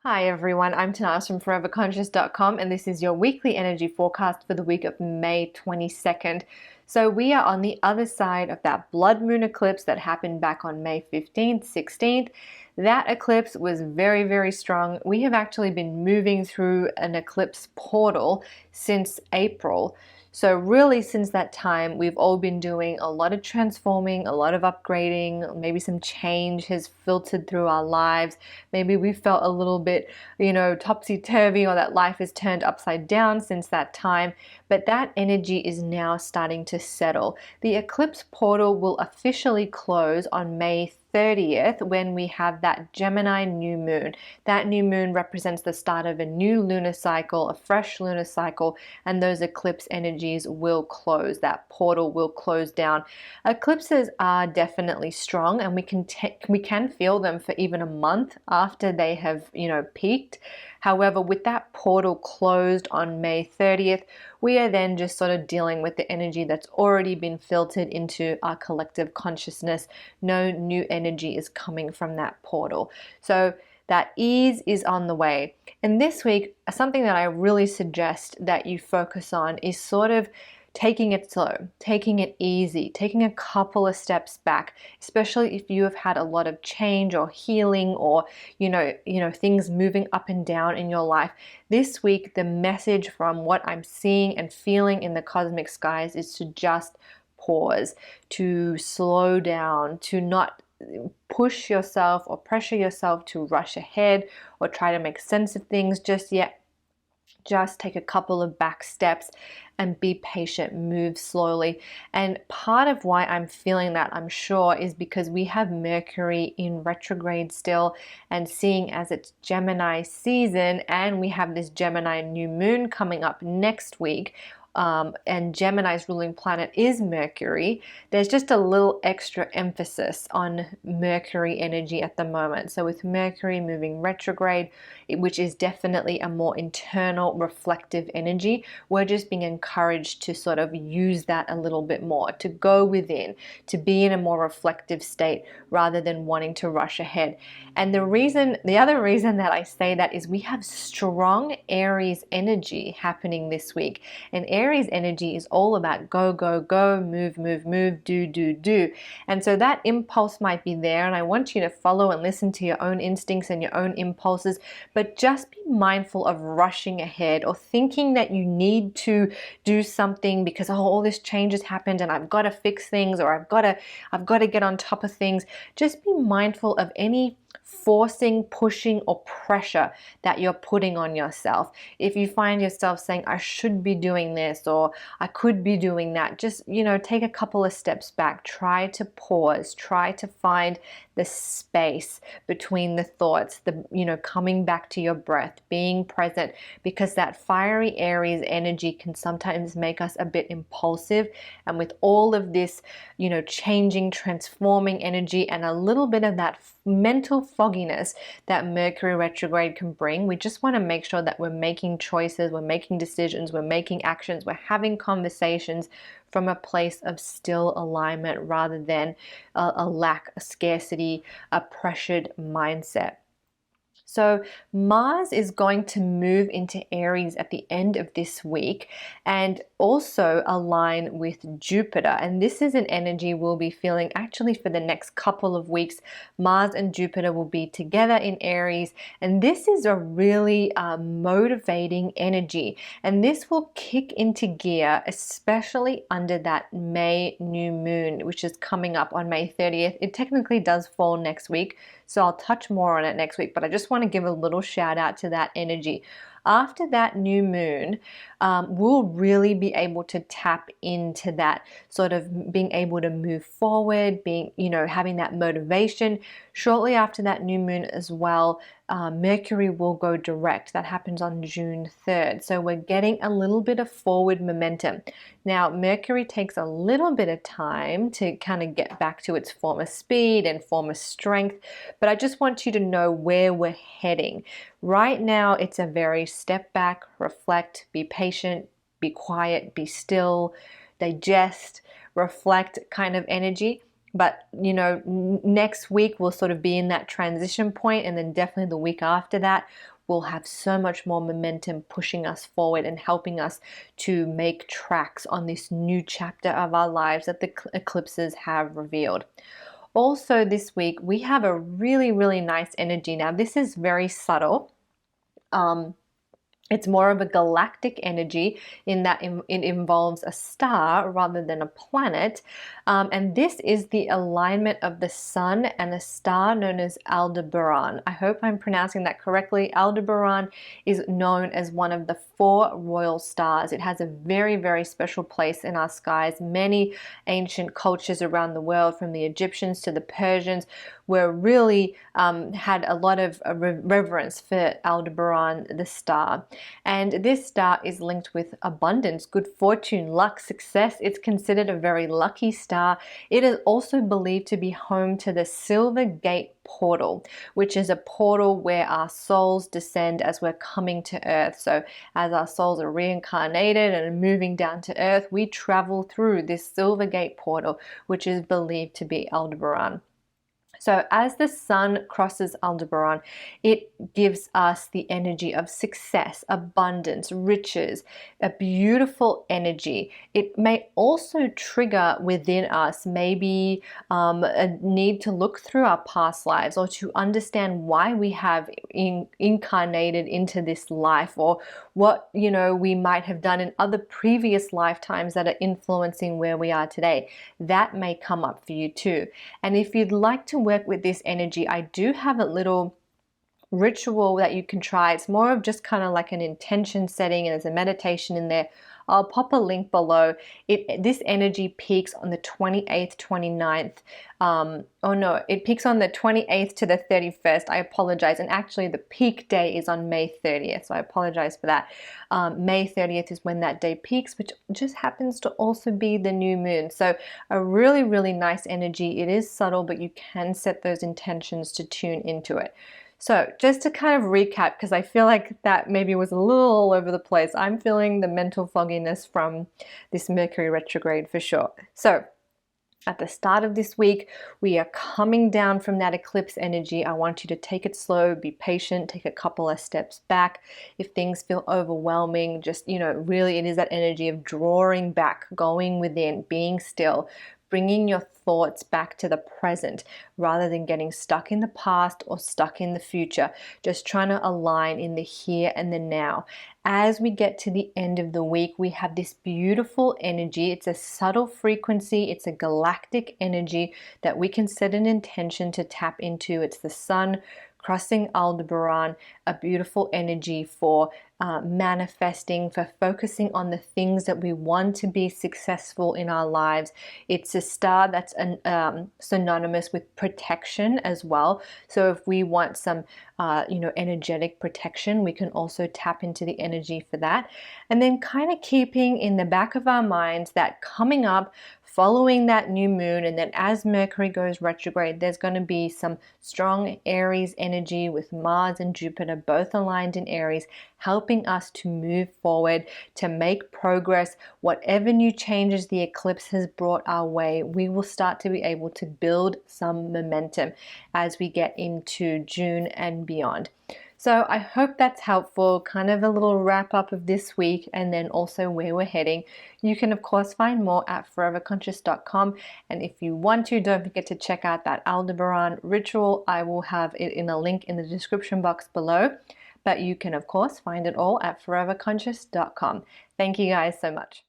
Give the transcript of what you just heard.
Hi everyone, I'm Tanas from foreverconscious.com and this is your weekly energy forecast for the week of May 22nd. So we are on the other side of that blood moon eclipse that happened back on May 15th, 16th. That eclipse was very, very strong. We have actually been moving through an eclipse portal since April. So really since that time, we've all been doing a lot of transforming, a lot of upgrading, maybe some change has filtered through our lives. Maybe we felt a little bit, topsy-turvy, or that life has turned upside down since that time. But that energy is now starting to settle. The eclipse portal will officially close on May 30th when we have that Gemini new moon. That new moon represents the start of a new lunar cycle, a fresh lunar cycle, and those eclipse energies will close. That portal will close down. Eclipses are definitely strong, and we can feel them for even a month after they have, peaked. However, with that portal closed on May 30th, we are then just sort of dealing with the energy that's already been filtered into our collective consciousness. No new energy is coming from that portal. So that ease is on the way. And this week, something that I really suggest that you focus on is sort of taking it slow, taking it easy, taking a couple of steps back, especially if you have had a lot of change or healing or, things moving up and down in your life. This week, the message from what I'm seeing and feeling in the cosmic skies is to just pause, to slow down, to not push yourself or pressure yourself to rush ahead or try to make sense of things just yet. Just take a couple of back steps and be patient, move slowly. And part of why I'm feeling that, I'm sure, is because we have Mercury in retrograde still, and seeing as it's Gemini season, and we have this Gemini new moon coming up next week. And Gemini's ruling planet is Mercury, there's just a little extra emphasis on Mercury energy at the moment. So with Mercury moving retrograde, which is definitely a more internal reflective energy, we're just being encouraged to sort of use that a little bit more, to go within, to be in a more reflective state rather than wanting to rush ahead. And the other reason that I say that is we have strong Aries energy happening this week. And Aries energy is all about go, go, go, move, move, move, do, do, do. And so that impulse might be there, and I want you to follow and listen to your own instincts and your own impulses, but just be mindful of rushing ahead or thinking that you need to do something because, oh, all this change has happened and I've got to fix things, or I've got to get on top of things. Just be mindful of any forcing, pushing, or pressure that you're putting on yourself. If you find yourself saying, I should be doing this or I could be doing that, just, take a couple of steps back. Try to pause. Try to find the space between the thoughts, coming back to your breath, being present, because that fiery Aries energy can sometimes make us a bit impulsive. And with all of this, changing, transforming energy and a little bit of that mental fogginess that Mercury retrograde can bring, we just want to make sure that we're making choices, we're making decisions, we're making actions, we're having conversations from a place of still alignment rather than a lack, a scarcity, a pressured mindset. So Mars is going to move into Aries at the end of this week and also align with Jupiter. And this is an energy we'll be feeling actually for the next couple of weeks. Mars and Jupiter will be together in Aries, and this is a really motivating energy. And this will kick into gear, especially under that May new moon, which is coming up on May 30th. It technically does fall next week, so I'll touch more on it next week, but I just want to give a little shout out to that energy. After that new moon, we'll really be able to tap into that sort of being able to move forward, having that motivation. Shortly after that new moon as well, Mercury will go direct. That happens on June 3rd. So we're getting a little bit of forward momentum. Now, Mercury takes a little bit of time to kind of get back to its former speed and former strength, but I just want you to know where we're heading. Right now, it's a very step back, reflect, be patient, be quiet, be still, digest, reflect kind of energy. But, next week we'll sort of be in that transition point, and then definitely the week after that, we'll have so much more momentum pushing us forward and helping us to make tracks on this new chapter of our lives that the eclipses have revealed. Also, this week we have a really, really nice energy. Now, this is very subtle. It's more of a galactic energy in that it involves a star rather than a planet. And this is the alignment of the sun and a star known as Aldebaran. I hope I'm pronouncing that correctly. Aldebaran is known as one of the 4 royal stars. It has a very, very special place in our skies. Many ancient cultures around the world, from the Egyptians to the Persians, were really had a lot of reverence for Aldebaran, the star. And this star is linked with abundance, good fortune, luck, success. It's considered a very lucky star. It is also believed to be home to the Silver Gate portal, which is a portal where our souls descend as we're coming to Earth. So as our souls are reincarnated and moving down to Earth, we travel through this Silver Gate portal, which is believed to be Aldebaran. So as the sun crosses Aldebaran, it gives us the energy of success, abundance, riches, a beautiful energy. It may also trigger within us maybe a need to look through our past lives, or to understand why we have incarnated into this life, or what we might have done in other previous lifetimes that are influencing where we are today. That may come up for you too. And if you'd like to work with this energy, I do have a little ritual that you can try. It's more of just kind of like an intention setting, and there's a meditation in there. I'll pop a link below. This energy peaks on the 28th, 29th. It peaks on the 28th to the 31st. I apologize. And actually the peak day is on May 30th. So I apologize for that. May 30th is when that day peaks, which just happens to also be the new moon. So a really, really nice energy. It is subtle, but you can set those intentions to tune into it. So just to kind of recap, because I feel like that maybe was a little all over the place, I'm feeling the mental fogginess from this Mercury retrograde for sure. So at the start of this week, we are coming down from that eclipse energy. I want you to take it slow, be patient, take a couple of steps back. If things feel overwhelming, just, really it is that energy of drawing back, going within, being still, bringing your thoughts back to the present rather than getting stuck in the past or stuck in the future. Just trying to align in the here and the now. As we get to the end of the week, we have this beautiful energy. It's a subtle frequency. It's a galactic energy that we can set an intention to tap into. It's the sun crossing Aldebaran, a beautiful energy for manifesting, for focusing on the things that we want to be successful in our lives. It's a star that's synonymous with protection as well. So if we want some, energetic protection, we can also tap into the energy for that. And then kind of keeping in the back of our minds that coming up, following that new moon, and then as Mercury goes retrograde, there's going to be some strong Aries energy with Mars and Jupiter both aligned in Aries, helping us to move forward, to make progress. Whatever new changes the eclipse has brought our way, we will start to be able to build some momentum as we get into June and beyond. So I hope that's helpful, kind of a little wrap up of this week and then also where we're heading. You can of course find more at foreverconscious.com, and if you want to, don't forget to check out that Aldebaran ritual. I will have it in a link in the description box below, but you can of course find it all at foreverconscious.com. Thank you guys so much.